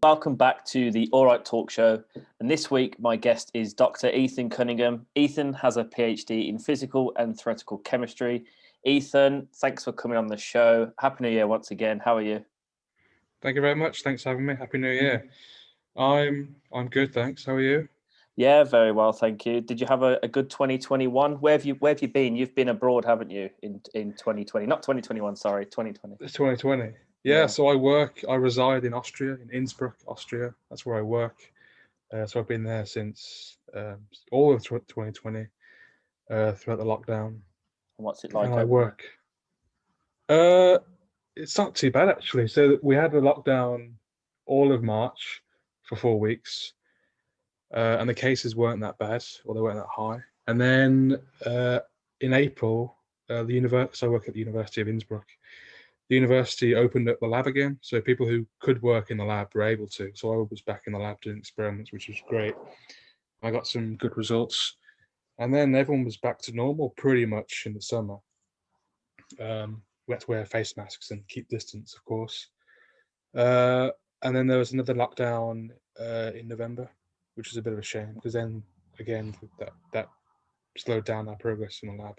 Welcome back to the All Right Talk Show. And this week, my guest is Dr. Ethan Cunningham. Ethan has a PhD in physical and theoretical chemistry. Ethan, thanks for coming on the show. Happy New Year once again. How are you? Thank you very much. Thanks for having me. Happy New Year. I'm good, thanks. How are you? Yeah, very well, thank you. Did you have a good 2021? Where have you been? You've been abroad, haven't you, in 2020? Not 2021, sorry, 2020. It's 2020. Yeah, Yeah. so I reside in Austria, in Innsbruck, Austria. That's where I work. So I've been there since all of 2020, throughout the lockdown. And what's it And like I over there? work. It's not too bad actually. So we had a lockdown all of March for 4 weeks, and the cases weren't that bad, or they weren't that high. And then in April, so I work at the University of Innsbruck. The university opened up the lab again, so people who could work in the lab were able to. So I was back in the lab doing experiments, which was great. I got some good results, and then everyone was back to normal pretty much in the summer. We had to wear face masks and keep distance, of course. Uh, and then there was another lockdown in November, which was a bit of a shame because then again that slowed down our progress in the lab.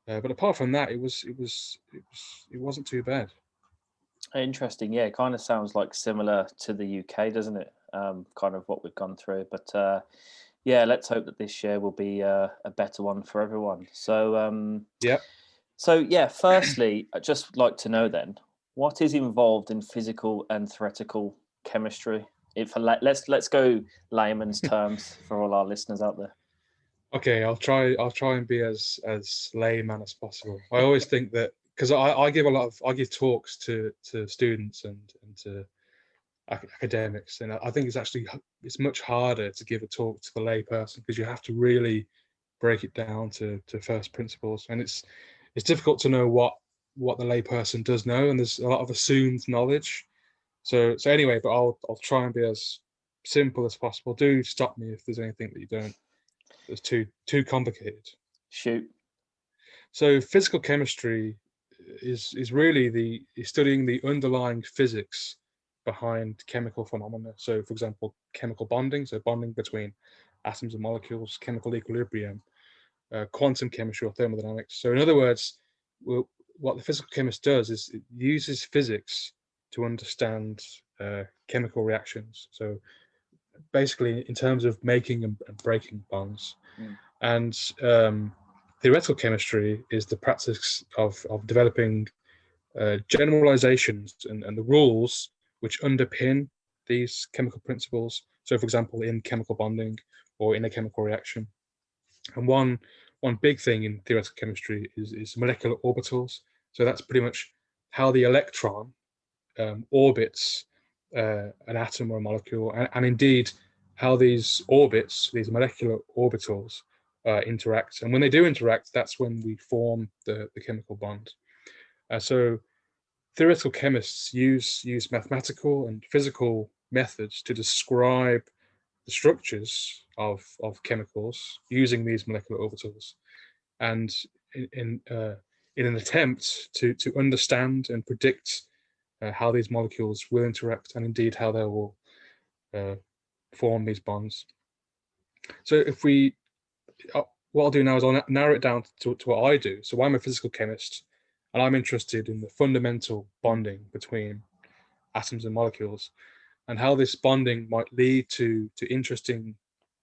But apart from that, it wasn't too bad. Interesting. Yeah, it kind of sounds like similar to the UK, doesn't it? Kind of what we've gone through. But yeah, let's hope that this year will be a better one for everyone. Yeah. So yeah, firstly, I'd just like to know then, what is involved in physical and theoretical chemistry? Let's go layman's terms for all our listeners out there. Okay, I'll try and be as layman as possible. I always think that because I give talks to students and to academics, and I think it's much harder to give a talk to the lay person because you have to really break it down to first principles, and it's difficult to know what the lay person does know, and there's a lot of assumed knowledge. So anyway, but I'll try and be as simple as possible. Do stop me if there's anything that you don't that's too complicated. Shoot. So physical chemistry is really is studying the underlying physics behind chemical phenomena. So, for example, chemical bonding, so bonding between atoms and molecules, chemical equilibrium, quantum chemistry or thermodynamics. So, in other words, what the physical chemist does is it uses physics to understand chemical reactions. So, basically, in terms of making and breaking bonds. Mm. And theoretical chemistry is the practice of developing generalizations and the rules which underpin these chemical principles. So, for example, in chemical bonding or in a chemical reaction. And one big thing in theoretical chemistry is molecular orbitals. So that's pretty much how the electron orbits an atom or a molecule, and indeed how these orbits, these molecular orbitals, interact. And when they do interact, that's when we form the chemical bond. So theoretical chemists use mathematical and physical methods to describe the structures of chemicals using these molecular orbitals, and in an attempt to understand and predict how these molecules will interact and indeed how they will uh, form these bonds. So if we, what I'll do now is I'll narrow it down to what I do. So I'm a physical chemist, and I'm interested in the fundamental bonding between atoms and molecules, and how this bonding might lead to interesting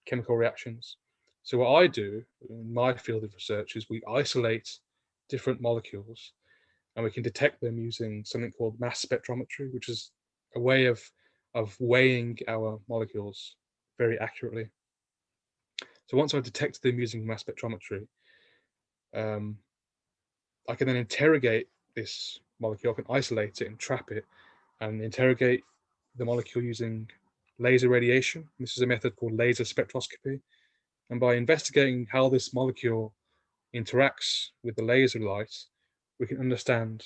chemical reactions. So what I do in my field of research is we isolate different molecules, and we can detect them using something called mass spectrometry, which is a way of weighing our molecules very accurately. So once I've detected them using mass spectrometry, um, I can then interrogate this molecule. I can isolate it and trap it, and interrogate the molecule using laser radiation. This is a method called laser spectroscopy. And by investigating how this molecule interacts with the laser light, we can understand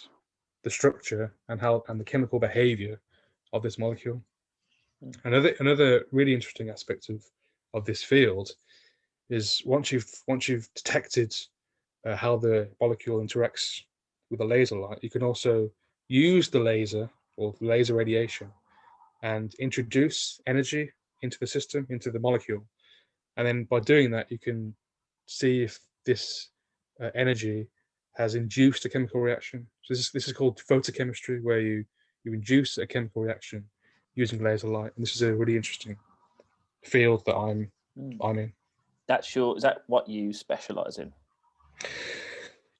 the structure and the chemical behavior of this molecule. Mm. Another really interesting aspect of this field is once you've detected how the molecule interacts with the laser light, you can also use the laser or laser radiation and introduce energy into the system, into the molecule. And then by doing that, you can see if this energy has induced a chemical reaction. So this is called photochemistry, where you induce a chemical reaction using laser light. And this is a really interesting field that I'm in. Is that what you specialize in?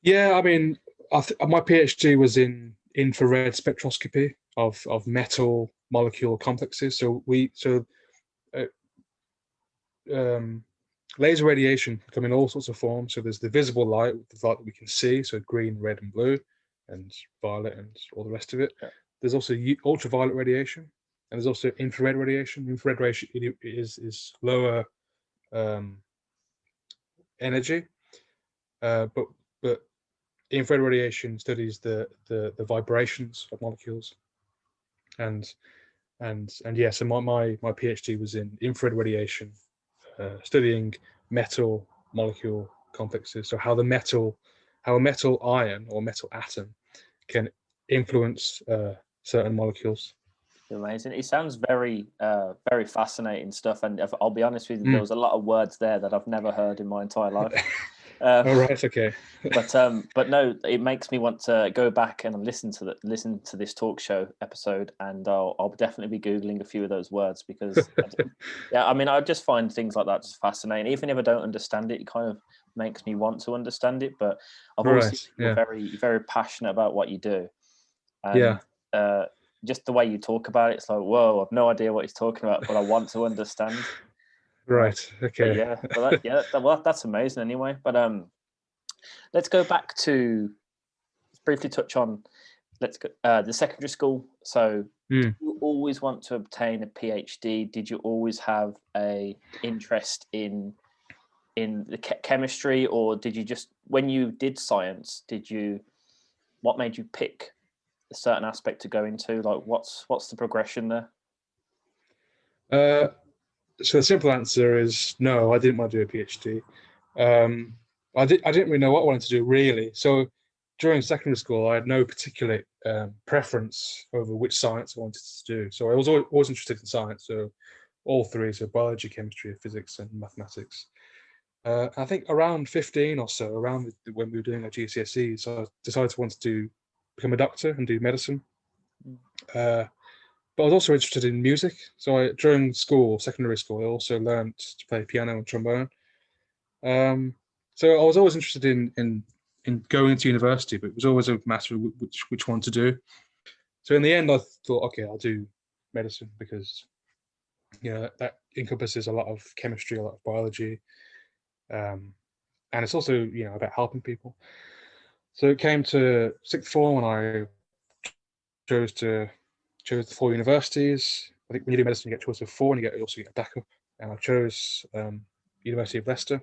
Yeah, I mean, my PhD was in infrared spectroscopy of metal molecule complexes. So uh, laser radiation can come in all sorts of forms. So there's the visible light, the light that we can see, so green, red, and blue, and violet, and all the rest of it. Yeah. There's also ultraviolet radiation, and there's also infrared radiation. Infrared radiation is lower energy, but infrared radiation studies the vibrations of molecules, and yeah. So my PhD was in infrared radiation, studying metal molecule complexes. So how a metal ion or metal atom can influence certain molecules. Amazing. It sounds very, very fascinating stuff. And I'll be honest with you, there was a lot of words there that I've never heard in my entire life. All right, okay. but no, it makes me want to go back and listen to this talk show episode, and I'll definitely be googling a few of those words because, yeah, I mean, I just find things like that just fascinating. Even if I don't understand it, it kind of makes me want to understand it. But I've always seen you're very, very passionate about what you do, and just the way you talk about it, it's like, whoa, I've no idea what he's talking about, but I want to understand. Right. Okay. But yeah, that's amazing anyway. But let's go back to briefly touch on the secondary school. So, did you always want to obtain a PhD? Did you always have a interest in the chemistry, or did you just, when you did science, what made you pick a certain aspect to go into? Like, what's the progression there? So the simple answer is no. I didn't want to do a PhD. I didn't really know what I wanted to do really. So during secondary school, I had no particular preference over which science I wanted to do. So I was always interested in science. So all three, so biology, chemistry, physics, and mathematics. I think around 15 or so, around when we were doing our GCSEs, so I decided to want to become a doctor and do medicine. But I was also interested in music. So during secondary school, I also learned to play piano and trombone. So I was always interested in going into university, but it was always a matter of which one to do. So in the end, I thought, okay, I'll do medicine because that encompasses a lot of chemistry, a lot of biology, and it's also about helping people. So it came to sixth form, and I chose the 4 universities. I think when you do medicine, you get choice of 4, and you also get a backup. And I chose University of Leicester.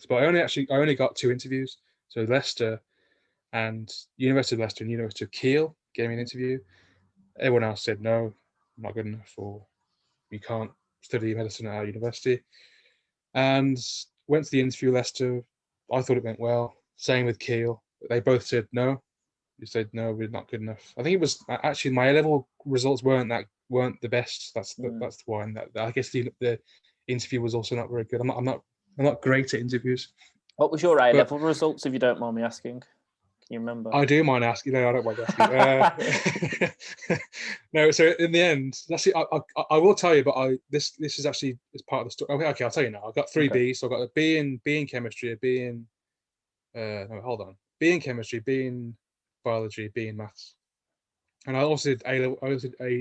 But I only got 2 interviews. So Leicester and University of Leicester and University of Kiel gave me an interview. Everyone else said no, I'm not good enough, or you can't study medicine at our university. And went to the interview Leicester. I thought it went well. Same with Kiel. They both said no. You said no, we're not good enough. I think it was actually my A-level results weren't the best. That's why. And I guess the interview was also not very good. I'm not great at interviews. What was your A-level results, if you don't mind me asking? Can you remember? I do mind asking. I don't mind asking. No, so in the end, actually, I will tell you, but this is actually as part of the story. Okay, I'll tell you now. I've got 3 B's. So I've got a B in chemistry, a B in no, hold on. B in chemistry, B in biology, B in maths. And I also did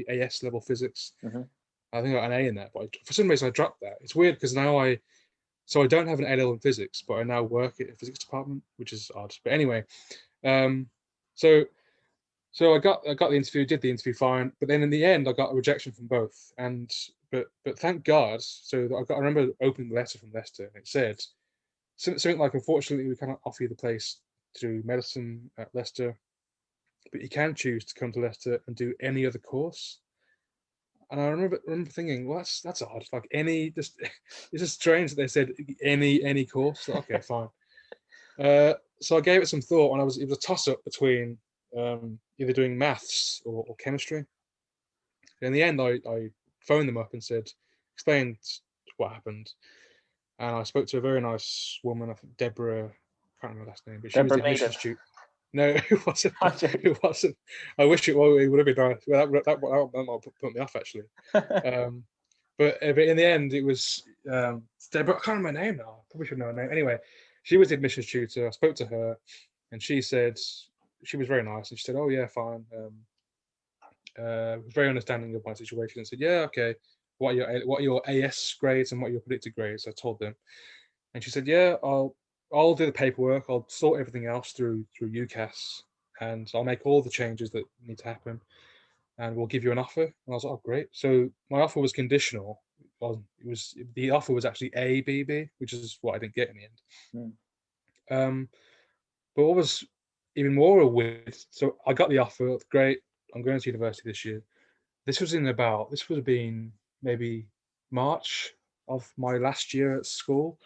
AS level physics. I think I got an A in that, but for some reason I dropped that. It's weird because now I don't have an A level in physics, but I now work at a physics department, which is odd. But anyway, so I got the interview, did the interview fine, but then in the end I got a rejection from both. But thank God. So I remember opening the letter from Leicester, and it said something like, unfortunately, we cannot offer you the place to do medicine at Leicester, but you can choose to come to Leicester and do any other course. And I remember thinking, well, that's odd. Like it's just strange that they said any course. So, okay, fine. So I gave it some thought, and it was a toss up between either doing maths or chemistry. In the end, I phoned them up and explained what happened. And I spoke to a very nice woman, I think Deborah, I can't remember her last name, but she was Deborah the admissions Meaden. tutor. No, it wasn't. It wasn't. I wish it would have been nice. Well, that might put me off, actually. But in the end, it was Deborah. I can't remember her name now. I probably should know her name. Anyway, she was the admissions tutor. I spoke to her, and she said she was very nice. And she said, "Oh yeah, fine." Was very understanding of my situation and said, "Yeah, okay. What are your AS grades and what are your predicted grades?" I told them, and she said, "Yeah, I'll do the paperwork. I'll sort everything else through UCAS, and I'll make all the changes that need to happen, and we'll give you an offer." And I was like, "Oh, great!" So my offer was conditional. Well, the offer was actually ABB, which is what I didn't get in the end. Mm. But what was even more weird, so I got the offer. Great, I'm going to university this year. This would have been maybe March of my last year at school.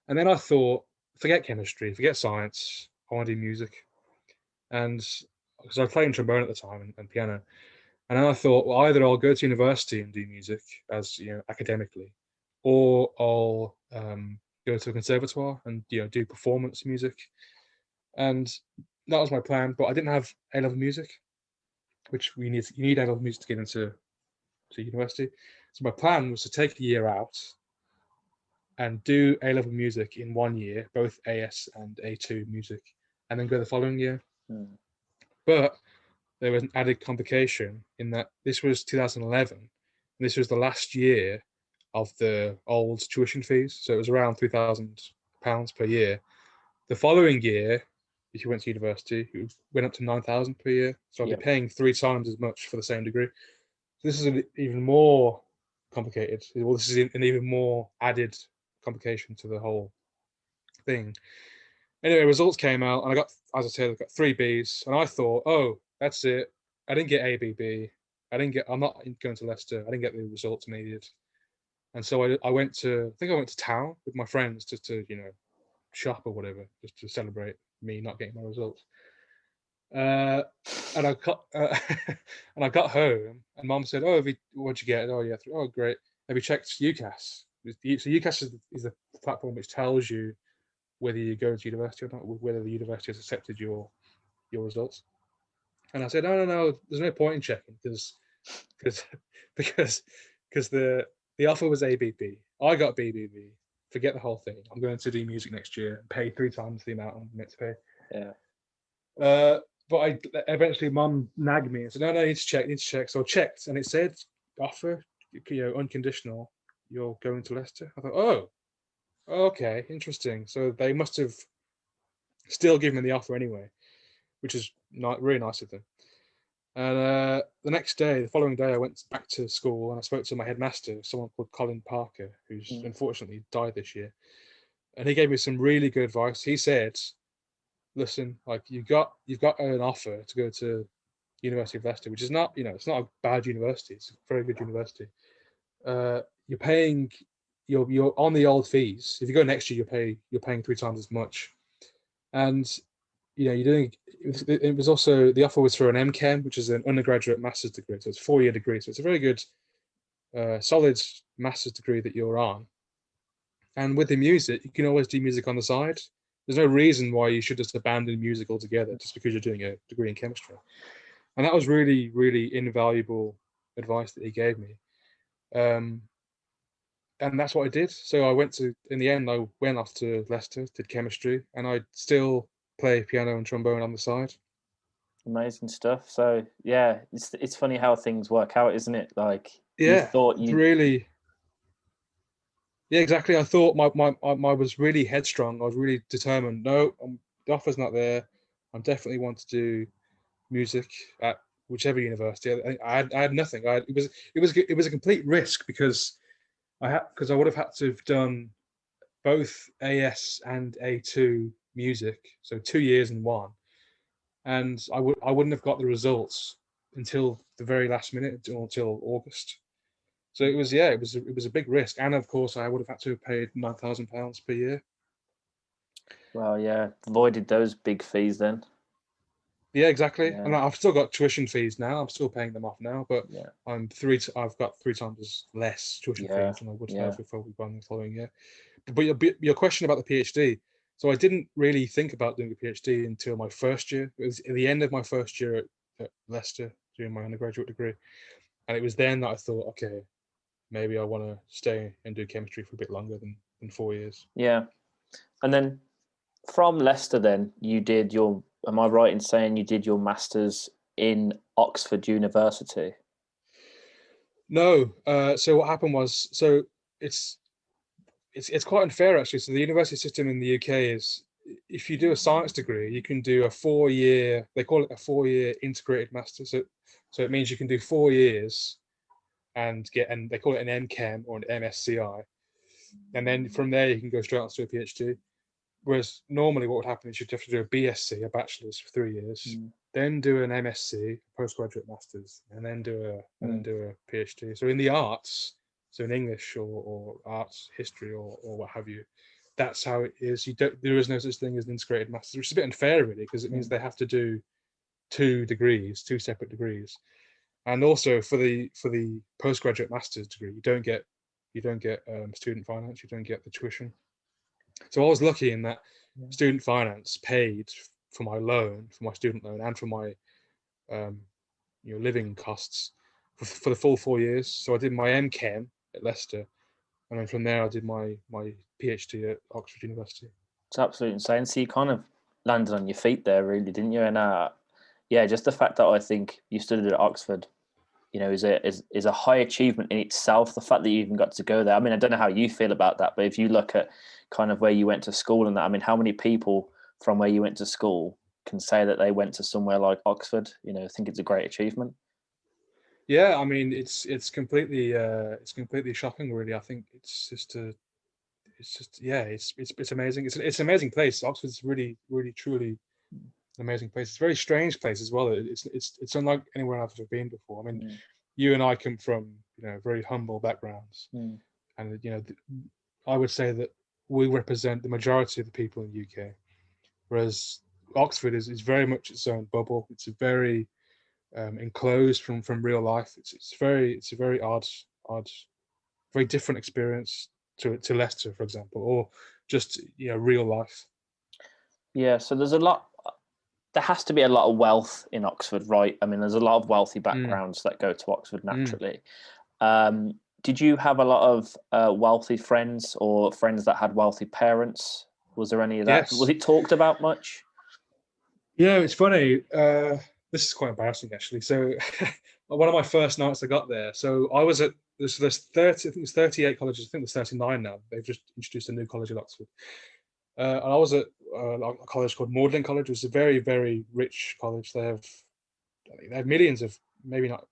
And then I thought, forget chemistry, forget science, I want to do music. And because I was playing trombone at the time and piano. And then I thought, well, either I'll go to university and do music as, academically, or I'll go to a conservatoire and, do performance music. And that was my plan, but I didn't have A-level music, which you need A-level music to get into university. So my plan was to take a year out and do A-level music in 1 year, both AS and A2 music, and then go the following year. But there was an added complication in that this was 2011, and this was the last year of the old tuition fees, so it was around £3,000 per year. The following year, if you went to university, it went up to 9,000 per year, so I'd be paying 3 times as much for the same degree. This is even more complicated. Well, this is an even more added complication to the whole thing. Anyway, results came out, and I got 3 Bs, and I thought, oh, that's it. I didn't get ABB. I'm not going to Leicester. I didn't get the results I needed, and so I went to town with my friends just to shop or whatever, just to celebrate me not getting my results. And I got and I got home, and Mom said, "Oh, what'd you get?" "Oh, yeah." "Oh, great. Have you checked UCAS?" So UCAS is the platform which tells you whether you go to university or not, whether the university has accepted your results. And I said, "No. There's no point in checking because the offer was ABB. I got BBB. Forget the whole thing. I'm going to do music next year and pay 3 times the amount I'm meant to pay." Yeah. But eventually Mum nagged me and said, "No, you need to check. So I checked, and it said offer, unconditional. You're going to Leicester." I thought, oh, okay, interesting. So they must have still given me the offer anyway, which is not really nice of them. And the following day, I went back to school and I spoke to my headmaster, someone called Colin Parker, who's unfortunately died this year. And he gave me some really good advice. He said, "Listen, like you've got an offer to go to University of Leicester, which is not, it's not a bad university. It's a very good university. You're paying, you're on the old fees. If you go next year, you're paying 3 times as much, and you're doing. It was also the offer was for an MChem, which is an undergraduate master's degree, so it's a 4-year degree. So it's a very good, solid master's degree that you're on. And with the music, you can always do music on the side. There's no reason why you should just abandon music altogether just because you're doing a degree in chemistry." And that was really, really invaluable advice that he gave me. And that's what I did. So in the end, I went off to Leicester, did chemistry, and I still play piano and trombone on the side. Amazing stuff. So yeah, it's funny how things work out, isn't it? Like you Yeah, thought you really. Yeah, exactly. I thought I was really headstrong. I was really determined. No, the offer's not there. I definitely want to do music at whichever university. I had nothing. It was a complete risk because I would have had to have done both AS and A2 music, so 2 years in one, and I wouldn't have got the results until the very last minute, until August. So it was a big risk, and of course I would have had to have paid £9,000 per year. well, yeah, avoided those big fees then. Yeah, exactly. Yeah. And I've still got tuition fees now. I'm still paying them off now, but Yeah. I've got 3 times as less tuition Yeah. fees than I would Yeah. have if I was going the following year. But your question about the PhD. So I didn't really think about doing a PhD until my first year. It was at the end of my first year at Leicester doing my undergraduate degree, and it was then that I thought, okay, maybe I want to stay and do chemistry for a bit longer than 4 years. Yeah. And then from Leicester, then you did your. Am I right in saying you did your masters in Oxford University? No, so what happened was, so it's it's quite unfair actually. So the university system in the UK is, if you do a science degree, you can do a 4 year. They call it a 4 year integrated master. So it means you can do 4 years and they call it an MChem or an MSCI, and then from there you can go straight on to a PhD. Whereas normally what would happen is you'd have to do a BSc, a bachelor's for 3 years, then do an MSc, postgraduate masters, and then do a PhD. So in the arts, so in English or arts history or what have you, that's how it is. There is no such thing as an integrated masters, which is a bit unfair really, because it means they have to do 2 separate degrees. And also for the postgraduate master's degree, you don't get student finance, you don't get the tuition. So I was lucky in that student finance paid for my loan, for my student loan, and for my living costs for the full 4 years. So I did my MChem at Leicester, and then from there I did my PhD at Oxford University. It's absolutely insane. So you kind of landed on your feet there, really, didn't you? And yeah, just the fact that I think you studied at Oxford, is a high achievement in itself. The fact that you even got to go there. I mean, I don't know how you feel about that, but if you look at kind of where you went to school and that, I mean, how many people from where you went to school can say that they went to somewhere like Oxford? I think it's a great achievement. Yeah, I mean, it's completely shocking, really. I think it's amazing. It's an amazing place. Oxford's really, really, truly an amazing place. It's a very strange place as well. It's unlike anywhere I've ever been before. I mean, you and I come from very humble backgrounds, and I would say that we represent the majority of the people in the UK, whereas Oxford is very much its own bubble. It's a very enclosed from real life. It's a very odd, very different experience to Leicester, for example, or just real life. Yeah, so there has to be a lot of wealth in Oxford, right? I mean, there's a lot of wealthy backgrounds that go to Oxford naturally. Did you have a lot of wealthy friends or friends that had wealthy parents? Was there any of that? Yes. Was it talked about much? Yeah, it's funny. This is quite embarrassing, actually. So, one of my first nights I got there. So I was at there's 30. I think there's 38 colleges. I think there's 39 now. They've just introduced a new college at Oxford. And I was at a college called Magdalen College. It's a very, very rich college. They have millions of, maybe not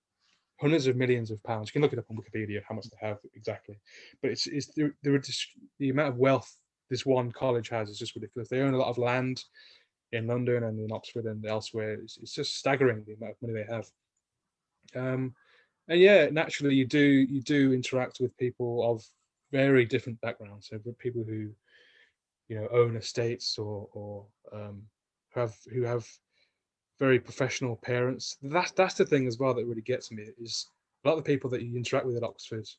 hundreds of millions of pounds. You can look it up on Wikipedia how much they have exactly. But it's the amount of wealth this one college has is just ridiculous. They own a lot of land in London and in Oxford and elsewhere. It's just staggering the amount of money they have. And yeah, naturally you do interact with people of very different backgrounds. So people who own estates or who have very professional parents. That's the thing as well that really gets me, is a lot of the people that you interact with at Oxford,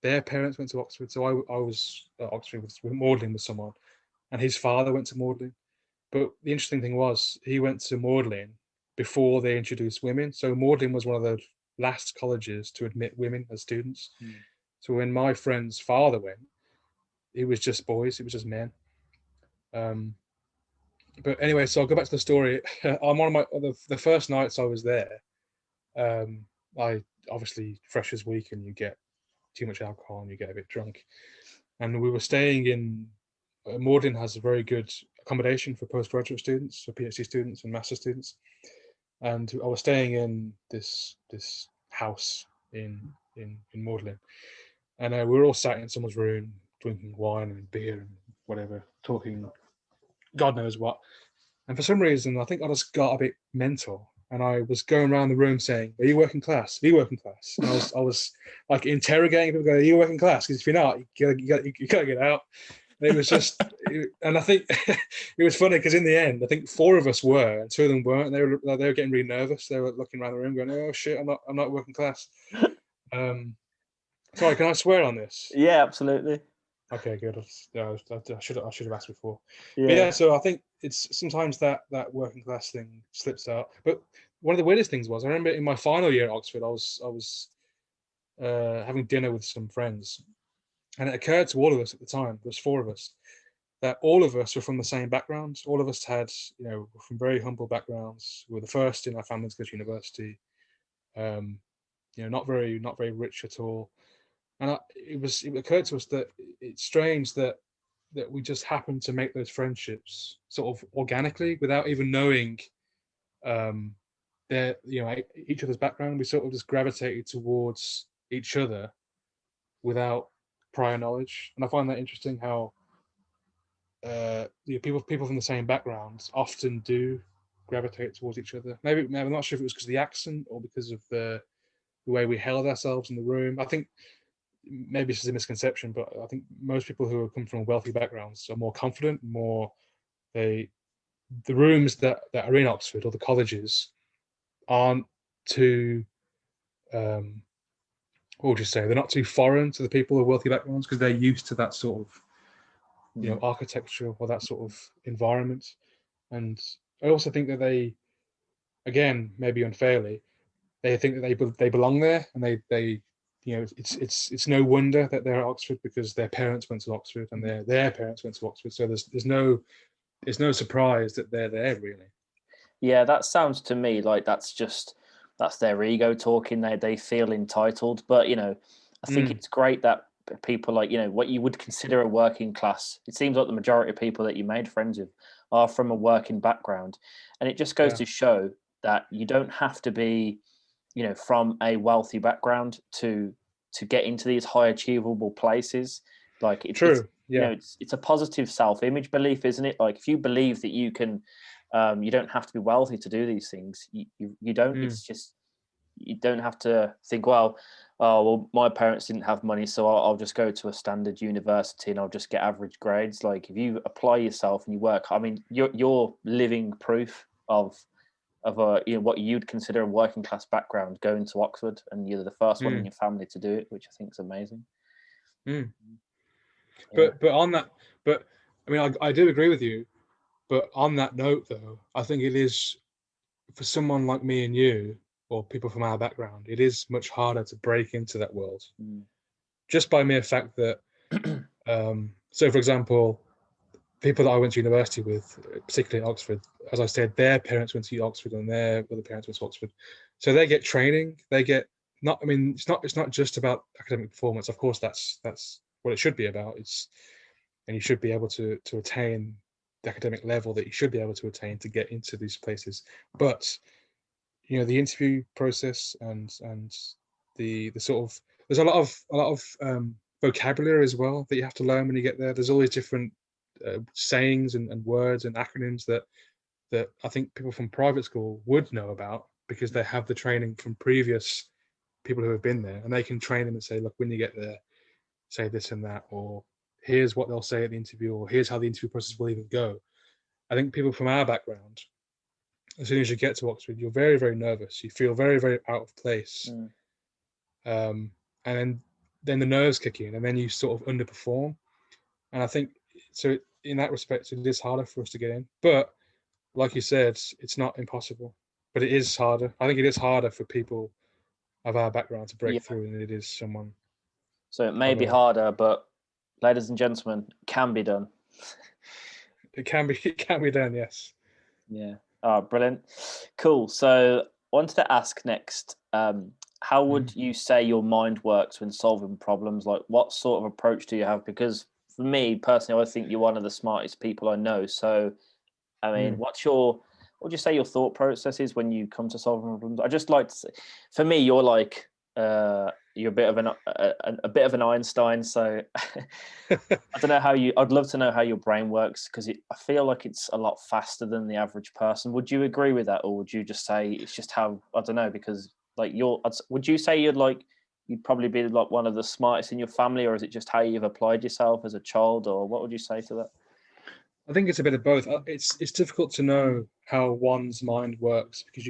their parents went to Oxford. So I was at Oxford with Magdalen with someone, and his father went to Magdalen. But the interesting thing was he went to Magdalen before they introduced women. So Magdalen was one of the last colleges to admit women as students. So when my friend's father went, it was just boys, it was just men. But anyway, so I'll go back to the story. On one of the first nights I was there, I obviously Freshers Week, and you get too much alcohol and you get a bit drunk. And we were staying in Magdalen has a very good accommodation for postgraduate students, for PhD students and master students. And I was staying in this house in Magdalen, and we were all sat in someone's room drinking wine and beer and whatever, talking God knows what. And for some reason, I think I just got a bit mental, and I was going around the room saying, "Are you working class? Are you working class?" And I was like interrogating people, going, "Are you working class? Because if you're not, you gotta get out." It was just, and I think it was funny because in the end, I think 4 of us were, and 2 of them weren't. They were getting really nervous. They were looking around the room, going, "Oh shit, I'm not working class." Sorry, can I swear on this? Yeah, absolutely. Okay, good. I should have asked before. But Yeah. yeah, so I think it's sometimes that working class thing slips out. But one of the weirdest things was I remember in my final year at Oxford, I was having dinner with some friends, and it occurred to all of us at the time. There was 4 of us that all of us were from the same background. All of us had, from very humble backgrounds. We were the first in our family to go to university. Um, not very rich at all. And it occurred to us that it's strange that we just happened to make those friendships sort of organically without even knowing um, their, each other's background. We sort of just gravitated towards each other without prior knowledge. And I find that interesting how people from the same backgrounds often do gravitate towards each other. Maybe I'm not sure if it was because of the accent or because of the way we held ourselves in the room. I think maybe this is a misconception, but I think most people who come from wealthy backgrounds are more confident, the rooms that are in Oxford or the colleges aren't too what would you say? They're not too foreign to the people of wealthy backgrounds because they're used to that sort of architecture or that sort of environment. And I also think that they, again, maybe unfairly, they think that they belong there, and they it's no wonder that they're at Oxford because their parents went to Oxford and their parents went to Oxford. So there's no surprise that they're there really. Yeah, that sounds to me like that's their ego talking. They feel entitled, but I think it's great that people like what you would consider a working class. It seems like the majority of people that you made friends with are from a working background, and it just goes Yeah. to show that you don't have to be from a wealthy background to get into these high achievable places. Like it's True. Yeah. it's a positive self-image belief, isn't it? Like if you believe that you can, you don't have to be wealthy to do these things. You don't. It's just you don't have to think, well, oh well, my parents didn't have money, so I'll just go to a standard university and I'll just get average grades. Like if you apply yourself and you work, I mean, you're living proof of a what you'd consider a working class background going to Oxford, and you're the first one in your family to do it, which I think is amazing. Yeah. But on that, but I mean, I do agree with you. But on that note, though, I think it is for someone like me and you, or people from our background, it is much harder to break into that world just by mere fact that. So, for example, people that I went to university with, particularly at Oxford, as I said, their parents went to Oxford and their other parents went to Oxford, so they get training. They get not. I mean, it's not just about academic performance. Of course, that's what it should be about. And you should be able to attain the academic level that you should be able to attain to get into these places. But the interview process and the sort of there's a lot of vocabulary as well that you have to learn when you get there. There's all these different sayings and words and acronyms that I think people from private school would know about because they have the training from previous people who have been there, and they can train them and say, look, when you get there, say this and that, or here's what they'll say at the interview, or here's how the interview process will even go. I think people from our background, as soon as you get to Oxford, you're very, very nervous. You feel very, very out of place. And then the nerves kick in, and then you sort of underperform. And I think so. In that respect, it is harder for us to get in. But like you said, it's not impossible. But it is harder. I think it is harder for people of our background to break Yeah. through than it is someone. So it may be harder, but ladies and gentlemen, it can be done. It can be. It can be done. Yes. Yeah. Oh, brilliant. Cool. So I wanted to ask next, how would you say your mind works when solving problems? Like what sort of approach do you have? Because for me personally, I think you're one of the smartest people I know. So, I mean, what would you say your thought process is when you come to solving problems? I just like to say, for me, you're like, you're a bit of a bit of an Einstein. So I don't know I'd love to know how your brain works because I feel like it's a lot faster than the average person. Would you agree with that, or would you just say it's just how I don't know? Because like would you say you'd probably be like one of the smartest in your family, or is it just how you've applied yourself as a child, or what would you say to that? I think it's a bit of both. It's difficult to know how one's mind works because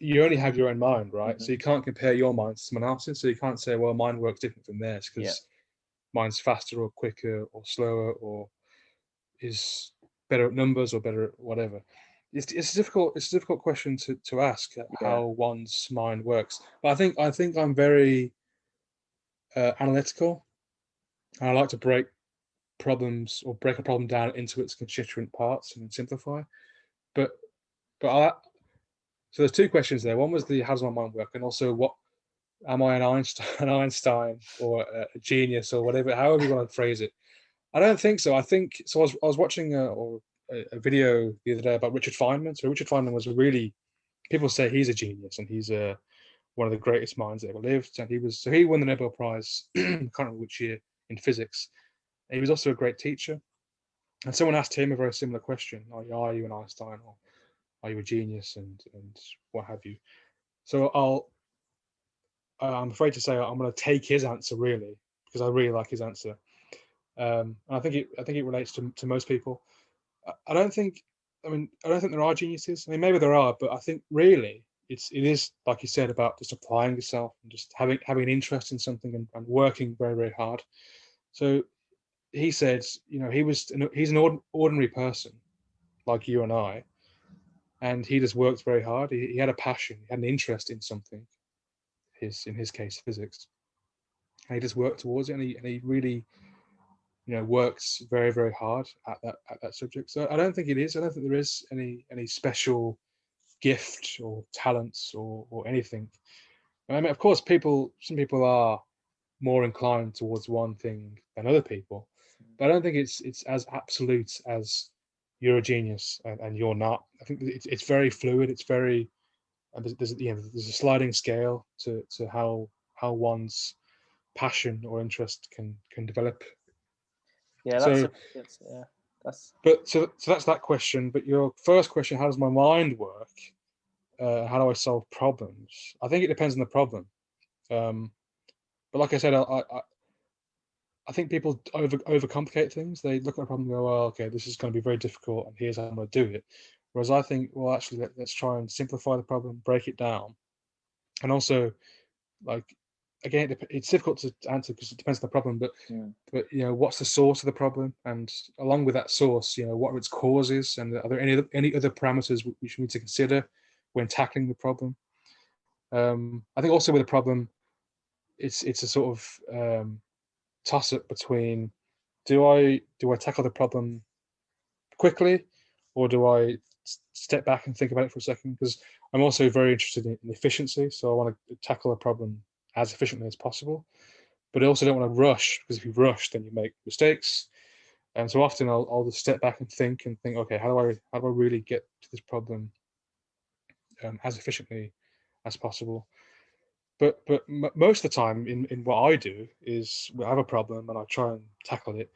you only have your own mind, right? Mm-hmm. So you can't compare your mind to someone else's. So you can't say, well, mine works different from theirs because mine's faster or quicker or slower or is better at numbers or better at whatever. It's a difficult question to ask how one's mind works. But I think I'm very analytical. And I like to break a problem down into its constituent parts and simplify. But so there's two questions there. One was the how does my mind work, and also what am I an Einstein or a genius or whatever, however you want to phrase it. I don't think so. I think so. I was watching a video the other day about Richard Feynman. So Richard Feynman was people say he's a genius and he's one of the greatest minds that ever lived. And he won the Nobel Prize, I can't remember which year, in physics. And he was also a great teacher. And someone asked him a very similar question: are you an Einstein or are you a genius and what have you? So I'm afraid to say I'm going to take his answer really because I really like his answer. And I think it relates to most people. I don't think there are geniuses. I mean, maybe there are, but I think really it is like you said about just applying yourself and just having an interest in something and working very, very hard. So he said, he's an ordinary person like you and I, and he just worked very hard. He had a passion, he had an interest in something. In his case, physics, and he just worked towards it, and he really works very, very hard at that subject. So I don't think there is any special gift or talents or anything. I mean, of course, some people are more inclined towards one thing than other people, but I don't think it's as absolute as you're a genius and you're not. I think it's very fluid. It's very there's a sliding scale to how one's passion or interest can develop. Yeah, So that's so that's that question. But your first question, how does my mind work? How do I solve problems? I think it depends on the problem. But like I said, I think people overcomplicate things. They look at a problem and go, well, okay, this is going to be very difficult, and here's how I'm going to do it. Whereas I think, well, actually, let's try and simplify the problem, break it down, and also, like, again, it's difficult to answer because it depends on the problem. But what's the source of the problem, and along with that source, what are its causes, and are there any other parameters we should need to consider when tackling the problem? I think also with a problem, it's a sort of toss up between do I tackle the problem quickly, or do I step back and think about it for a second? Because I'm also very interested in efficiency, so I want to tackle a problem as efficiently as possible. But I also don't want to rush, because if you rush, then you make mistakes. And so often I'll just step back and think, okay, how do I really get to this problem as efficiently as possible? But most of the time, in what I do is I have a problem and I try and tackle it.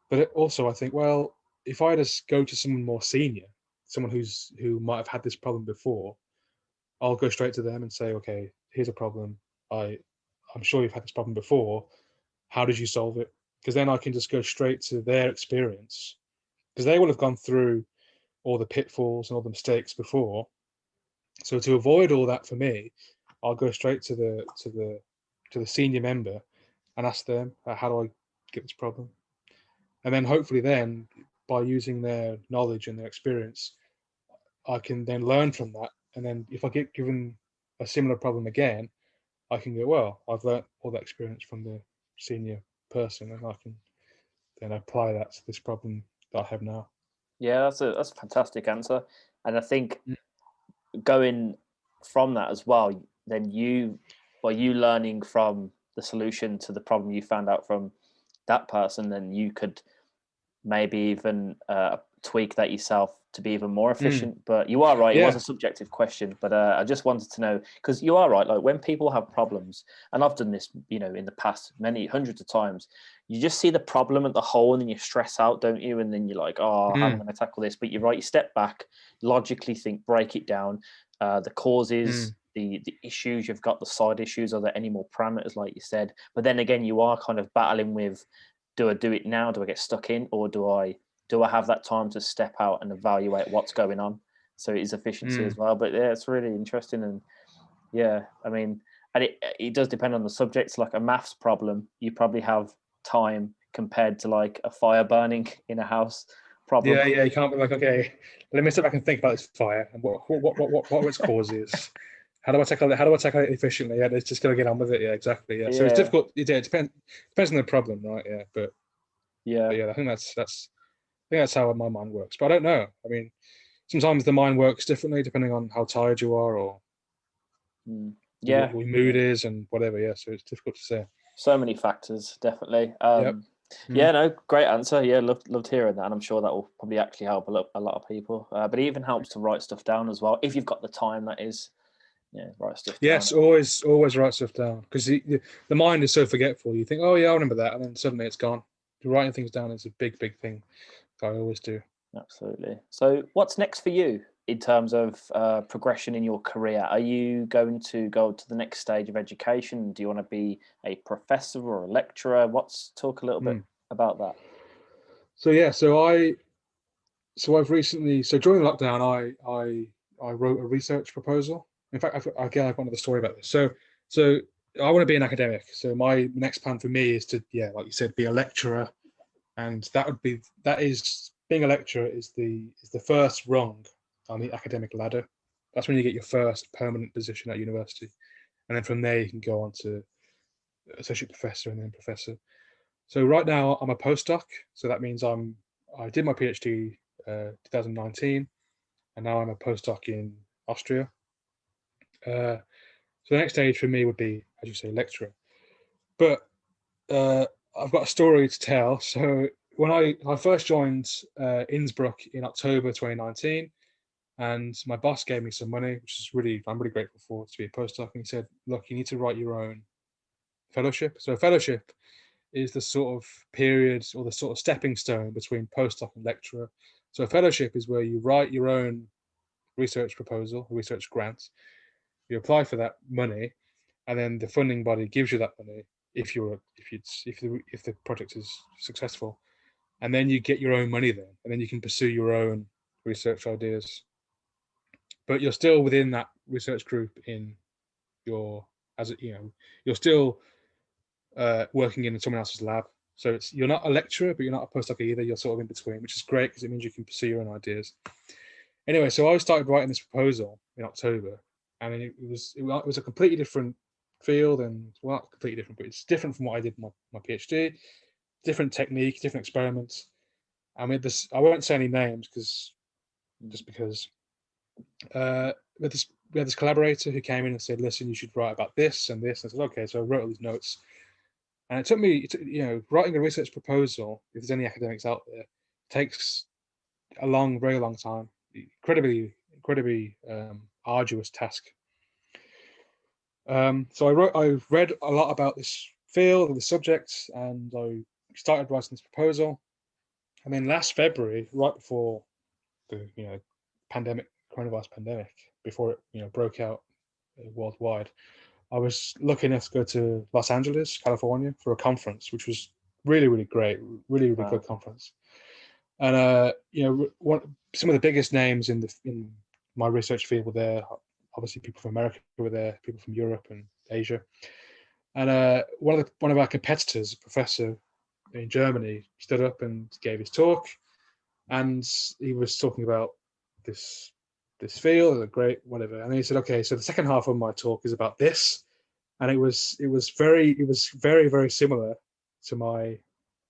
But also I think, well, if I just go to someone more senior, someone who might have had this problem before, I'll go straight to them and say, okay, here's a problem. I'm sure you've had this problem before. How did you solve it? Because then I can just go straight to their experience, because they will have gone through all the pitfalls and all the mistakes before. So to avoid all that for me, I'll go straight to the senior member and ask them, how do I get this problem? And then hopefully then, by using their knowledge and their experience, I can then learn from that. And then if I get given a similar problem again, I can go, well, I've learned all that experience from the senior person, and I can then apply that to this problem that I have now. Yeah, that's a fantastic answer. And I think Mm. going from that as well, then you learning from the solution to the problem you found out from that person, then you could maybe even tweak that yourself to be even more efficient. But you are right, it was Yeah. a subjective question, but I just wanted to know, because you are right, like when people have problems, and I've done this in the past many hundreds of times, you just see the problem at the whole and then you stress out, don't you? And then you're like, oh, how am I going to tackle this? But you're right, you step back, logically think, break it down, the causes, the issues, you've got the side issues. Are there any more parameters, like you said? But then again, you are kind of battling with, do I do it now? Do I get stuck in, or do I have that time to step out and evaluate what's going on? So it is efficiency as well. But yeah, it's really interesting. And yeah, I mean, and it does depend on the subjects. Like a maths problem, you probably have time compared to like a fire burning in a house problem. Yeah, you can't be like, okay, let me sit back and think about this fire and what its cause is. How do I tackle it efficiently? Yeah, it's just gonna get on with it. Yeah, exactly. Yeah. So it's difficult. Yeah, it depends on the problem, right? Yeah, but yeah, I think that's how my mind works. But I don't know. I mean, sometimes the mind works differently depending on how tired you are or what your mood is and whatever. Yeah, so it's difficult to say. So many factors, definitely. Yep. Yeah, no, great answer. Yeah, loved hearing that, and I'm sure that will probably actually help a lot of people. But it even helps to write stuff down as well, if you've got the time. That is, yeah, write stuff down. Yes, always write stuff down, because the mind is so forgetful. You think, oh yeah, I remember that, and then suddenly it's gone. Writing things down is a big thing. I always do. Absolutely. So, what's next for you in terms of progression in your career? Are you going to go to the next stage of education? Do you want to be a professor or a lecturer? Talk a little bit about that. So yeah, I've recently, during lockdown, I wrote a research proposal. In fact, I've got another story about this. So I want to be an academic. So my next plan for me is to, yeah, like you said, be a lecturer, and being a lecturer is the first rung on the academic ladder. That's when you get your first permanent position at university, and then from there you can go on to associate professor and then professor. So right now I'm a postdoc. So that means I did my PhD 2019, and now I'm a postdoc in Austria. So the next stage for me would be, as you say, lecturer. But I've got a story to tell. So when I first joined Innsbruck in October 2019, and my boss gave me some money, which is I'm really grateful for, to be a postdoc. And he said, look, you need to write your own fellowship. So a fellowship is the sort of period or the sort of stepping stone between postdoc and lecturer. So a fellowship is where you write your own research proposal, research grant. You apply for that money, and then the funding body gives you that money if the project is successful, and then you get your own money then, and then you can pursue your own research ideas. But you're still within that research group you're still working in someone else's lab. So you're not a lecturer, but you're not a postdoc either. You're sort of in between, which is great because it means you can pursue your own ideas. Anyway, so I started writing this proposal in October, and it was a completely different field, and well, not completely different, but it's different from what I did my PhD. Different technique, different experiments. And with this, I won't say any names because we had this collaborator who came in and said, listen, you should write about this and this. And I said, okay. So I wrote all these notes. And it took me, writing a research proposal, if there's any academics out there, takes a very long time. Incredibly arduous task. So I read a lot about this field and the subjects, and I started writing this proposal. And then last February, right before the coronavirus pandemic, before it broke out worldwide, I was lucky enough to go to Los Angeles, California, for a conference, which was really, really great, really, really good conference. And some of the biggest names in my research field were there. Obviously, people from America were there, people from Europe and Asia. And one of our competitors, a professor in Germany, stood up and gave his talk, and he was talking about this field, a great whatever. And then he said, okay, so the second half of my talk is about this, and it was very, very similar to my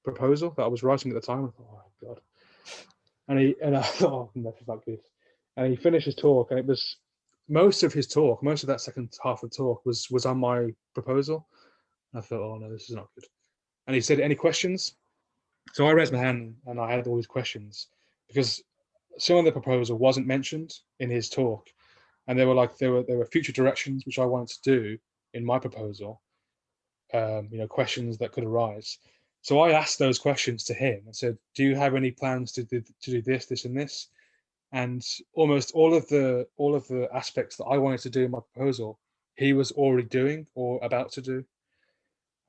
proposal that I was writing at the time. I thought, oh God. And I thought, oh, no, this is not good. And he finished his talk, and it was most of that second half of the talk was on my proposal. And I thought, oh no, this is not good. And he said, any questions? So I raised my hand, and I had all these questions because some of the proposal wasn't mentioned in his talk, and there were future directions which I wanted to do in my proposal. Questions that could arise. So I asked those questions to him and said, do you have any plans to do this, and this? and almost all of the aspects that I wanted to do in my proposal, he was already doing or about to do.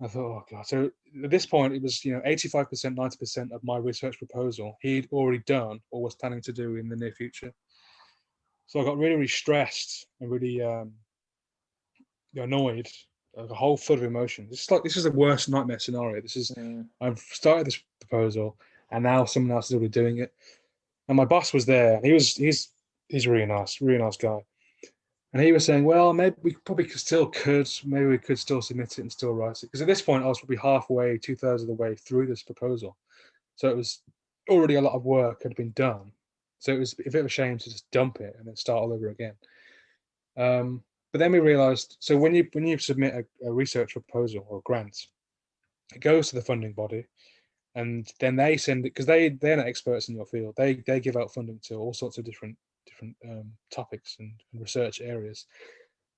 I thought, oh god. So at this point, it was 85%, 90% of my research proposal he'd already done or was planning to do in the near future. So I got really, really stressed and really annoyed, like a whole flood of emotions. This is the worst nightmare scenario. I've started this proposal, and now someone else is already doing it. And my boss was there. He's really nice, really nice guy. And he was saying, well, maybe we probably maybe we could still submit it and still write it. Because at this point, I was probably halfway, 2/3 of the way through this proposal. So it was already a lot of work had been done. So it was a bit of a shame to just dump it and then start all over again. But then we realized, so when you submit a research proposal or grant, it goes to the funding body, and then they send it, because they're not experts in your field. They give out funding to all sorts of different topics and research areas.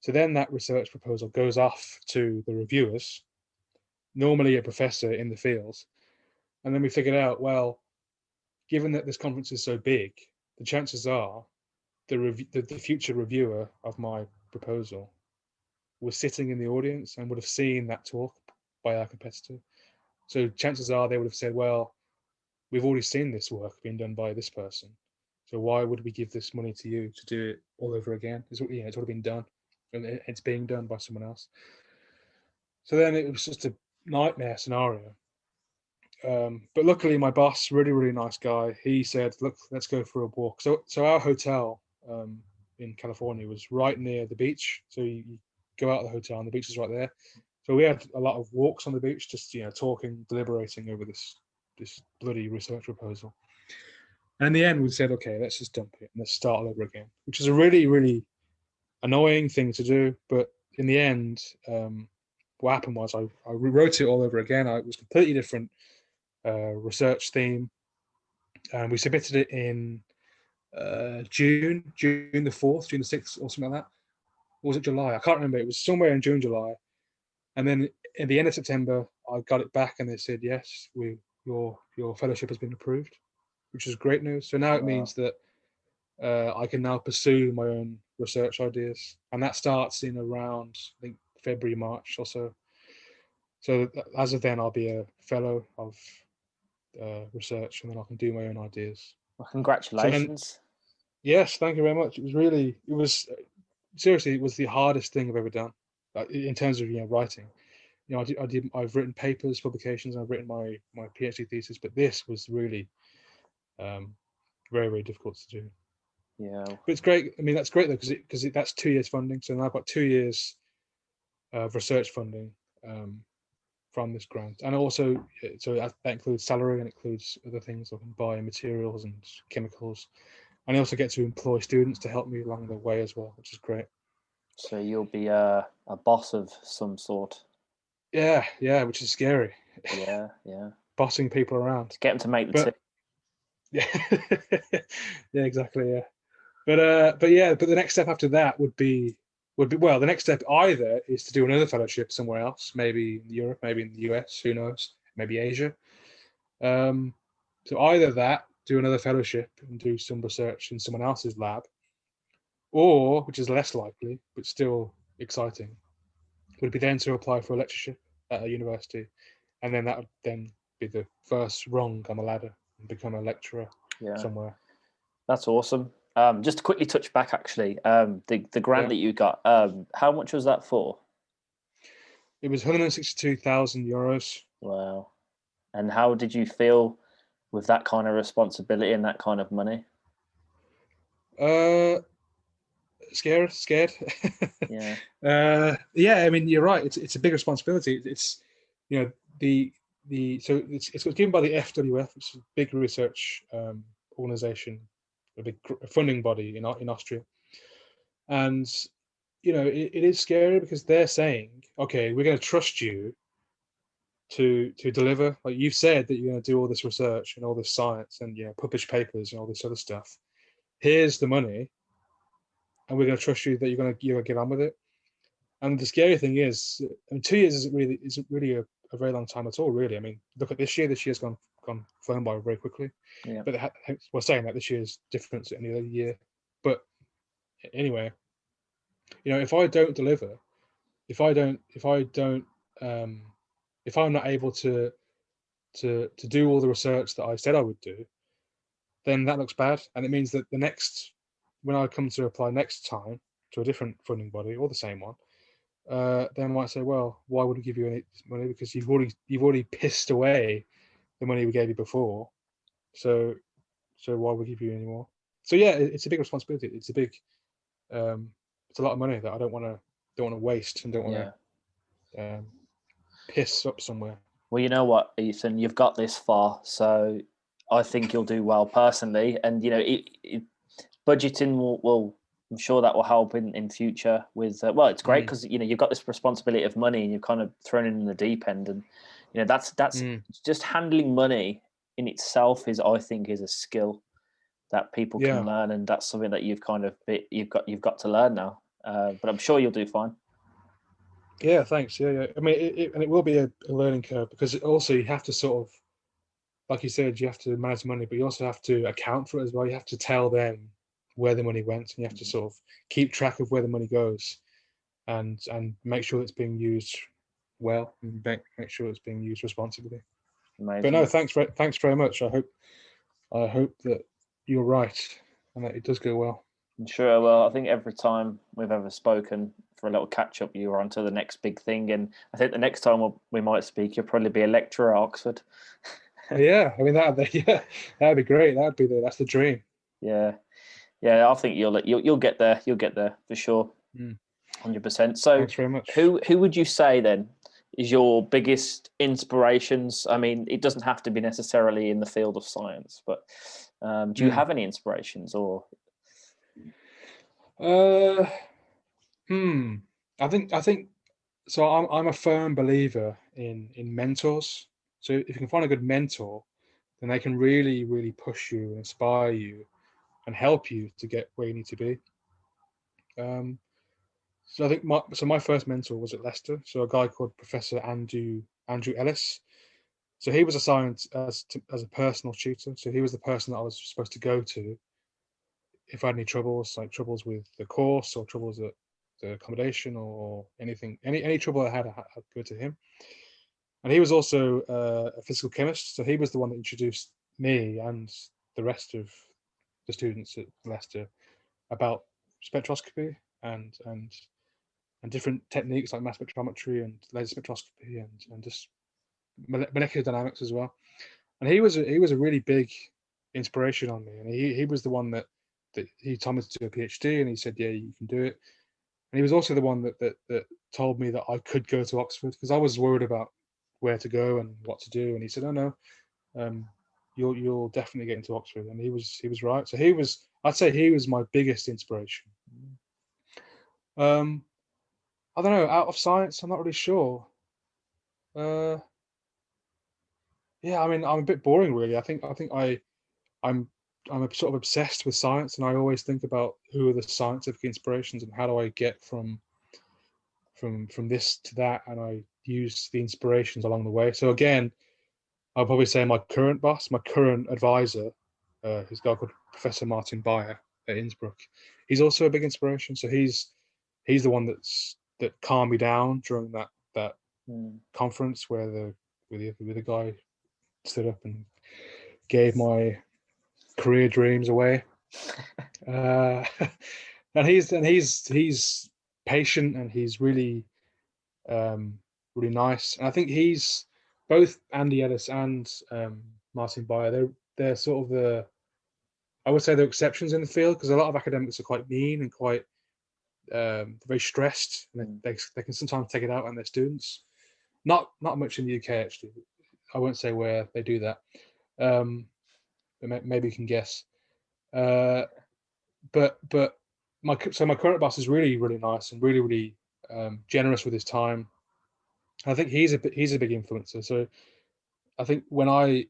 So then that research proposal goes off to the reviewers, normally a professor in the field, and then we figured out, well, given that this conference is so big, the chances are the future reviewer of my proposal was sitting in the audience and would have seen that talk by our competitor. So chances are they would have said, well, we've already seen this work being done by this person, so why would we give this money to you to do it all over again? It's already been done, and it's being done by someone else. So then it was just a nightmare scenario. But luckily, my boss, really, really nice guy, he said, look, let's go for a walk. So our hotel in California was right near the beach. So you go out of the hotel and the beach is right there. So we had a lot of walks on the beach, just talking, deliberating over this bloody research proposal. And in the end, we said, okay, let's just dump it and let's start all over again, which is a really, really annoying thing to do. But in the end, what happened was I rewrote it all over again. It was a completely different research theme, and we submitted it in June the 4th, June the 6th, or something like that. Or was it July? I can't remember. It was somewhere in June, July. And then at the end of September, I got it back, and they said, yes, your fellowship has been approved, which is great news. So now it means that I can now pursue my own research ideas, and that starts in around, I think, February, March or so. So as of then, I'll be a fellow of research, and then I can do my own ideas. Well, congratulations. So then, yes, thank you very much. Seriously, it was the hardest thing I've ever done in terms of writing. I've written papers, publications, and I've written my PhD thesis, but this was really very, very difficult to do. Yeah, but it's great. I mean, that's great though, because that's 2 years funding. So now I've got 2 years of research funding from this grant, and also so that includes salary and includes other things. I can buy materials and chemicals, and I also get to employ students to help me along the way as well, which is great. So you'll be a boss of some sort. Yeah, which is scary. Yeah. Bossing people around. To get them to make the tea. Yeah, yeah, exactly. Yeah, but the next step after that would be well, the next step either is to do another fellowship somewhere else, maybe in Europe, maybe in the US, who knows, maybe Asia. So either that, do another fellowship and do some research in someone else's lab, or, which is less likely but still exciting, would be then to apply for a lectureship at a university, and then that would then be the first rung on the ladder and become a lecturer somewhere. That's awesome. Just to quickly touch back, actually, the grant that you got, how much was that for? It was €162,000. Wow. And how did you feel with that kind of responsibility and that kind of money? Scared. Yeah. Yeah. I mean, you're right. It's a big responsibility. It's so it's given by the FWF, which is a big research organization, a big funding body in Austria, and it is scary because they're saying, okay, we're going to trust you to deliver. Like you've said that you're going to do all this research and all this science and publish papers and all this other stuff. Here's the money, and we're going to trust you that you're going to get on with it. And the scary thing is, I mean, 2 years isn't really a very long time at all, really. I mean, look at this year. This year's gone flown by very quickly. Yeah. But we're saying that this year's different to any other year. But anyway, if I don't deliver, if I'm not able to do all the research that I said I would do, then that looks bad, and it means that when I come to apply next time to a different funding body or the same one, they might say, well, why wouldn't we give you any money, because you've already pissed away the money we gave you before, so why would we give you any more? So yeah, it's a big responsibility. It's a lot of money that I don't want to waste, and don't want to piss up somewhere. Well, you know what, Ethan, you've got this far, so I think you'll do well personally. And budgeting will I'm sure that will help in future with. Well, it's great because you've got this responsibility of money, and you've kind of thrown it in the deep end, and that's just handling money in itself is, I think, is a skill that people can learn, and that's something that you've got to learn now. But I'm sure you'll do fine. Yeah, thanks. Yeah. I mean, it will be a learning curve, because also you have to sort of, like you said, you have to manage money, but you also have to account for it as well. You have to tell them where the money went, and you have to sort of keep track of where the money goes, and make sure it's being used well, and make sure it's being used responsibly. Amazing. But no, thanks very much. I hope that you're right and that it does go well. Sure. Well, I think every time we've ever spoken for a little catch up, you were on to the next big thing, and I think the next time we might speak, you'll probably be a lecturer at Oxford. Yeah, I mean that'd be great. That's the dream. Yeah. I think you'll get there. You'll get there for sure, 100%. So, thanks very much. Who would you say then is your biggest inspirations? I mean, it doesn't have to be necessarily in the field of science, but do you have any inspirations or? I think so. I'm a firm believer in mentors. So if you can find a good mentor, then they can really, really push you and inspire you and help you to get where you need to be. So I think my first mentor was at Leicester. So a guy called Professor Andrew Ellis. So he was assigned as a personal tutor. So he was the person that I was supposed to go to if I had any troubles, like troubles with the course or troubles at the accommodation or anything, any trouble I had, I'd go to him. And he was also a physical chemist. So he was the one that introduced me and the rest of the students at Leicester about spectroscopy and different techniques like mass spectrometry and laser spectroscopy and just molecular dynamics as well. And he was a really big inspiration on me. And he was the one that he told me to do a PhD, and he said, yeah, you can do it. And he was also the one that told me that I could go to Oxford, because I was worried about where to go and what to do. And he said, oh no, you'll definitely get into Oxford. And he was right. So I'd say he was my biggest inspiration. I don't know, out of science, I'm not really sure. Yeah, I mean, I'm a bit boring, really. I'm sort of obsessed with science, and I always think about who are the scientific inspirations and how do I get from this to that, and I use the inspirations along the way. So again, I'll probably say my current boss, my current advisor, is a guy called Professor Martin Bayer at Innsbruck. He's also a big inspiration. So he's the one that calmed me down during that conference where the guy stood up and gave my career dreams away. And he's patient, and he's really really nice. And I think he's both Andy Ellis and Martin Bayer. They're sort of I would say they're exceptions in the field, because a lot of academics are quite mean and quite very stressed, and they can sometimes take it out on their students. Not much in the UK, actually. I won't say where they do that. But maybe you can guess. But my current boss is really, really nice and really, really generous with his time. I think he's a big influencer. So I think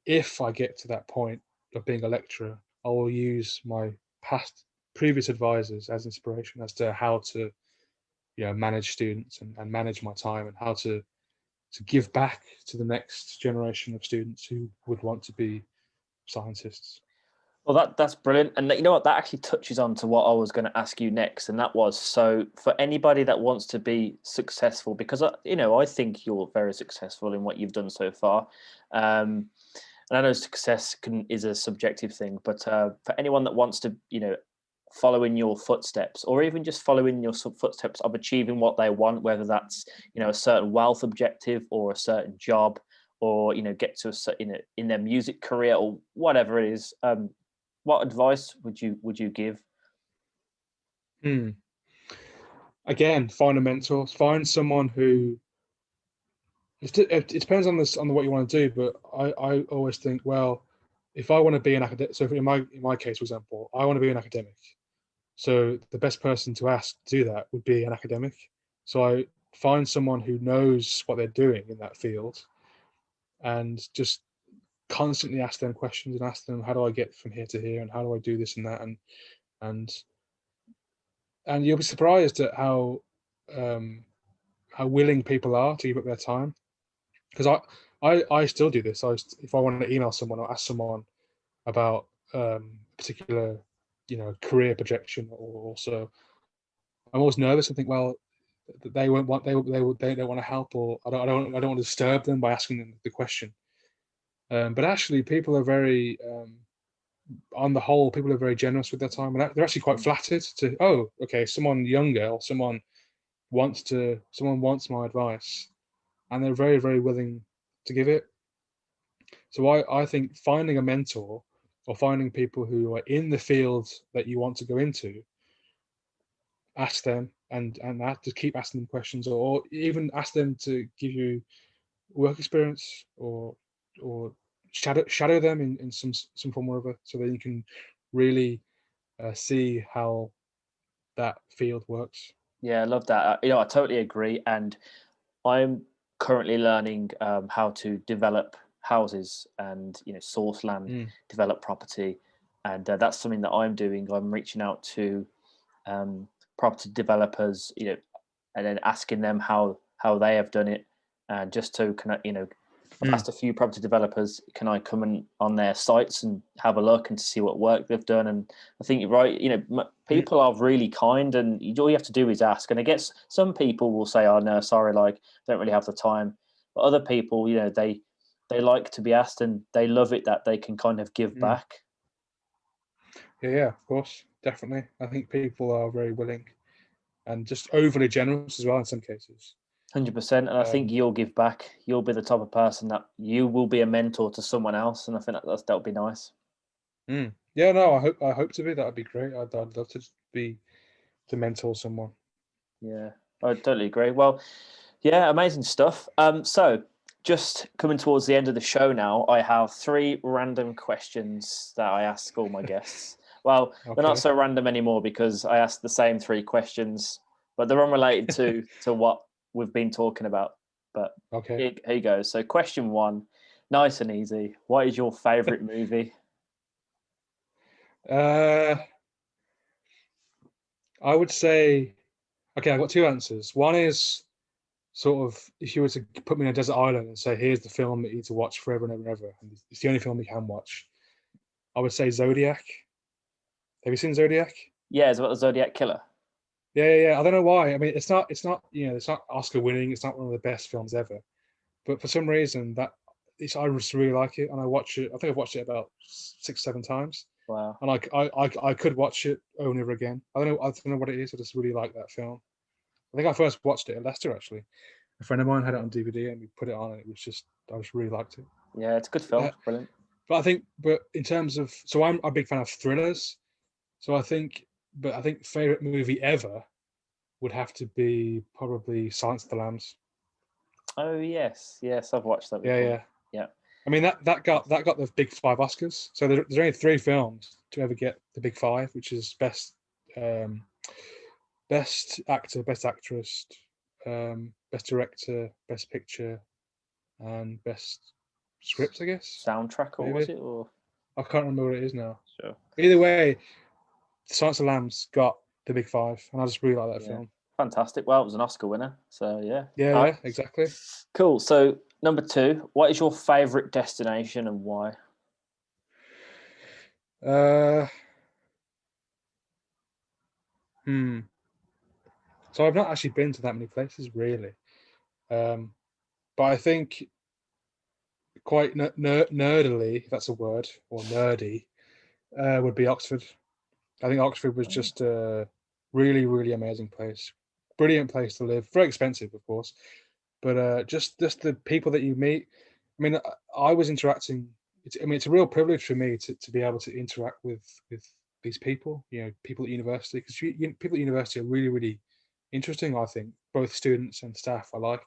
if I get to that point of being a lecturer, I will use my previous advisors as inspiration as to how to manage students and manage my time, and how to give back to the next generation of students who would want to be scientists. Well, that's brilliant. And you know what? That actually touches on to what I was going to ask you next. And that was, so for anybody that wants to be successful, because, I think you're very successful in what you've done so far. And I know success is a subjective thing, but for anyone that wants to, follow in your footsteps, or even just follow in your footsteps of achieving what they want, whether that's, a certain wealth objective or a certain job, or, get to a certain, in their music career or whatever it is, what advice would you give? Again, find a mentor. Find someone who. It depends on this on what you want to do, but I always think, well, if I want to be an academic, so in my case, for example, I want to be an academic. So the best person to ask to do that would be an academic. So I find someone who knows what they're doing in that field, and just constantly ask them questions and ask them, how do I get from here to here, and how do I do this and that, and you'll be surprised at how willing people are to give up their time. Because I still do this. If I want to email someone or ask someone about particular, career projection, or also, I'm always nervous and think, well, they won't want, they don't want to help, or I don't want to disturb them by asking them the question. But actually, people are very, on the whole, people are very generous with their time, and they're actually quite flattered to, oh, okay, someone younger or someone wants my advice, and they're very, very willing to give it. So I think finding a mentor, or finding people who are in the field that you want to go into, ask them, and to keep asking them questions, or even ask them to give you work experience, or shadow them in some form or other, so that you can really see how that field works. Yeah, I love that. I totally agree. And I'm currently learning how to develop houses and, source land, develop property. And that's something that I'm doing. I'm reaching out to property developers, and then asking them how they have done it, and just to kind of, I've asked a few property developers, can I come on their sites and have a look and to see what work they've done? And I think you're right. People are really kind, and all you have to do is ask. And I guess some people will say, "Oh no, sorry, like don't really have the time." But other people, they like to be asked, and they love it that they can kind of give back. Yeah, of course, definitely. I think people are very willing and just overly generous as well in some cases. 100%, and I think you'll give back. You'll be the type of person that you will be a mentor to someone else, and I think that'll be nice. Yeah, no, I hope to be. That'd be great. I'd love to mentor someone. Yeah, I totally agree. Well, yeah, amazing stuff. So just coming towards the end of the show now, I have 3 random questions that I ask all my guests. Well, they're not so random anymore because I asked the same 3 questions, but they're unrelated to what we've been talking about. But here you go. So question 1, nice and easy. What is your favorite movie? I would say, okay, I've got 2 answers. One is sort of, if you were to put me in a desert island and say, here's the film that you need to watch forever and ever and ever, and it's the only film you can watch, I would say Zodiac. Have you seen Zodiac? Yeah, it's about the Zodiac Killer. Yeah. I don't know why. I mean, it's not it's not Oscar winning. It's not one of the best films ever. But for some reason, I just really like it, and I watch it. I think I've watched it about 6, 7 times. Wow. And I could watch it over and over again. I don't know what it is. I just really like that film. I think I first watched it at Leicester, actually. A friend of mine had it on DVD, and we put it on, and I just really liked it. Yeah, it's a good film. Brilliant. But in terms of, so I'm a big fan of thrillers. So I think favorite movie ever would have to be probably Silence of the Lambs. Oh yes, I've watched that before. Yeah. I mean that got the big 5 Oscars. So there's only 3 films to ever get the big 5, which is best actor, best actress, best director, best picture, and best script, I guess. Soundtrack, or was it? Or I can't remember what it is now. Sure. Either way, Silence of the Lambs got the big 5, and I just really like that film. Fantastic. Well, it was an Oscar winner. So, yeah. Yeah, All right. yeah, exactly. Cool. So, number 2, what is your favourite destination and why? Uh, hmm. So I've not actually been to that many places really, but I think quite nerdily, if that's a word, or nerdy, would be Oxford. I think Oxford was just a really, really amazing place. Brilliant place to live. Very expensive, of course, but just the people that you meet. I mean, I was interacting. It's a real privilege for me to be able to interact with these people. You know, people at university, because people at university are really, really interesting. I think both students and staff alike,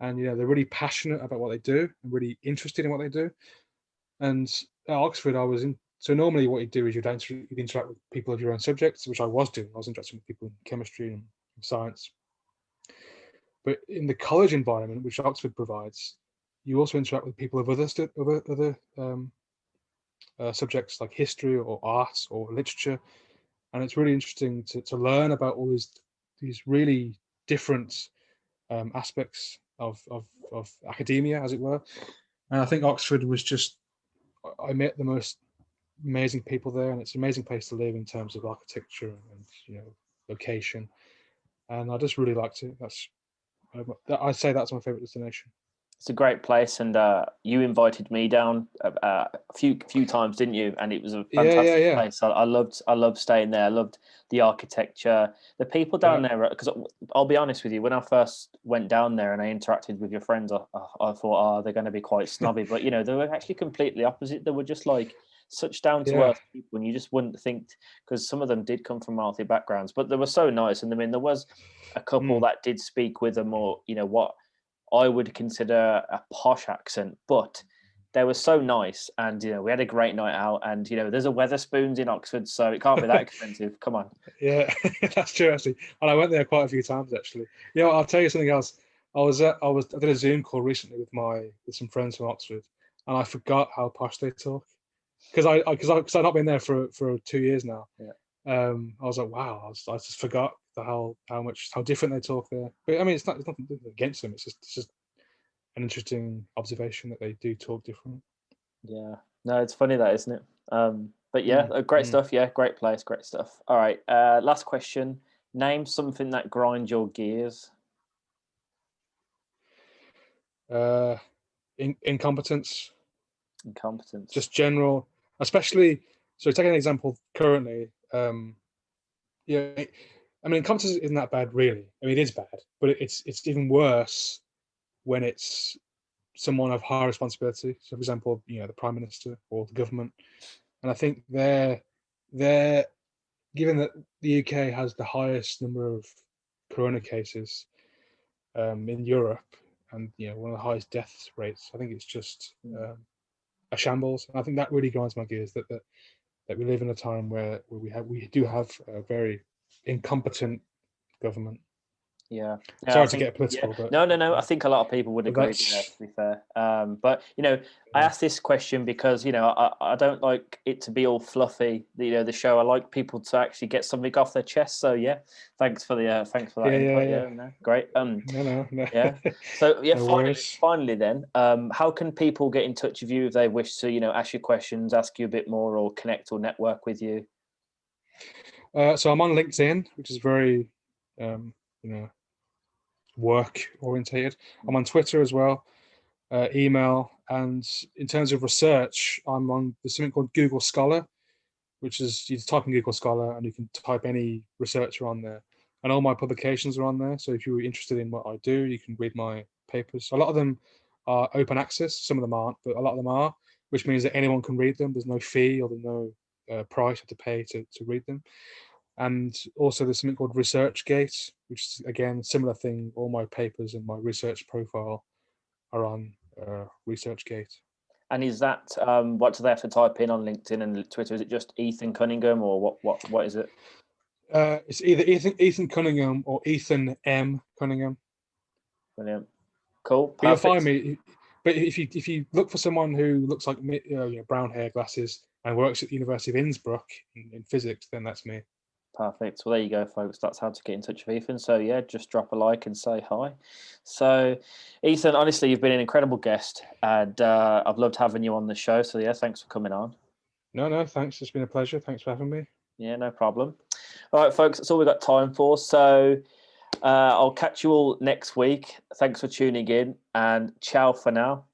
and you know, they're really passionate about what they do and really interested in what they do. And at Oxford, I was in. So normally, what you do is you'd interact with people of your own subjects, which I was doing. I was interacting with people in chemistry and science. But in the college environment, which Oxford provides, you also interact with people of other subjects like history or art or literature, and it's really interesting to learn about all these really different aspects of academia, as it were. And I think Oxford was just I met the most amazing people there, and it's an amazing place to live in terms of architecture and you know location. And I just really liked it. I'd say that's my favorite destination. It's a great place, and you invited me down a few times, didn't you? And it was a Yeah, yeah, fantastic yeah, place. I loved staying there. I loved the architecture, the people down yeah. there. Because I'll be honest with you, when I first went down there and I interacted with your friends, I thought, oh, they're going to be quite snobby, but you know, they were actually completely opposite. They were just like such down to Yeah. earth people, and you just wouldn't think, because some of them did come from wealthy backgrounds, but they were so nice. And I mean, there was a couple Mm. that did speak with a more, you know, what I would consider a posh accent, but they were so nice, and you know we had a great night out, and you know there's a Weatherspoons in Oxford, so it can't be that expensive. Come on. Yeah, that's true actually, and I went there quite a few times actually. You know, I'll tell you something else. I did a Zoom call recently with some friends from Oxford, and I forgot how posh they talk because I've not been there for 2 years now. Yeah. I was like, wow, I just forgot how different they talk there. But I mean, it's nothing against them. It's just an interesting observation that they do talk different. Yeah, no, it's funny that, isn't it? But yeah, Mm, great mm. stuff. Yeah, great place, great stuff. All right, last question. Name something that grinds your gears. Uh, Incompetence, Incompetence. just general, especially. So taking an example currently, yeah, I mean, incompetence isn't that bad really. I mean, it is bad, but it's even worse when it's someone of high responsibility. So, for example, you know, the prime minister or the government. And I think they're given that the UK has the highest number of corona cases in Europe, and you know one of the highest death rates. I think it's just Mm. a shambles. And I think that really grinds my gears that we live in a time where we do have a very incompetent government. Yeah, yeah, I Sorry to think get yeah, political, but no. I think a lot of people would agree with you there. To that's be fair, but you know, I yeah, asked this question because you know I don't like it to be all fluffy. You know, the show. I like people to actually get something off their chest. So yeah, thanks for that yeah, yeah, input. yeah. Yeah, no, great. No, Yeah. So yeah, no worries. finally then, how can people get in touch with you if they wish to, you know, ask you questions, ask you a bit more, or connect or network with you? So I'm on LinkedIn, which is very, you know, work orientated. I'm on Twitter as well, email, and in terms of research, I'm on there's something called Google Scholar, which is you type in Google Scholar and you can type any researcher on there, and all my publications are on there. So if you're interested in what I do, you can read my papers. A lot of them are open access, some of them aren't, but a lot of them are, which means that anyone can read them. There's no fee or there's no price you have to pay to read them. And also there's something called ResearchGate, which is again similar thing. All my papers and my research profile are on ResearchGate. And is that what do they have to type in on LinkedIn and Twitter? Is it just Ethan Cunningham, or what is it? It's either Ethan Cunningham or Ethan M Cunningham. Brilliant. Cool. But you'll find Perfect. me. But if you look for someone who looks like me, you know, brown hair, glasses, and works at the University of Innsbruck in physics, then that's me. Perfect. Well, there you go, folks. That's how to get in touch with Ethan. So, yeah, just drop a like and say hi. So, Ethan, honestly, you've been an incredible guest, and I've loved having you on the show. So, yeah, thanks for coming on. No, thanks. It's been a pleasure. Thanks for having me. Yeah, no problem. All right, folks, that's all we've got time for. So, I'll catch you all next week. Thanks for tuning in, and ciao for now.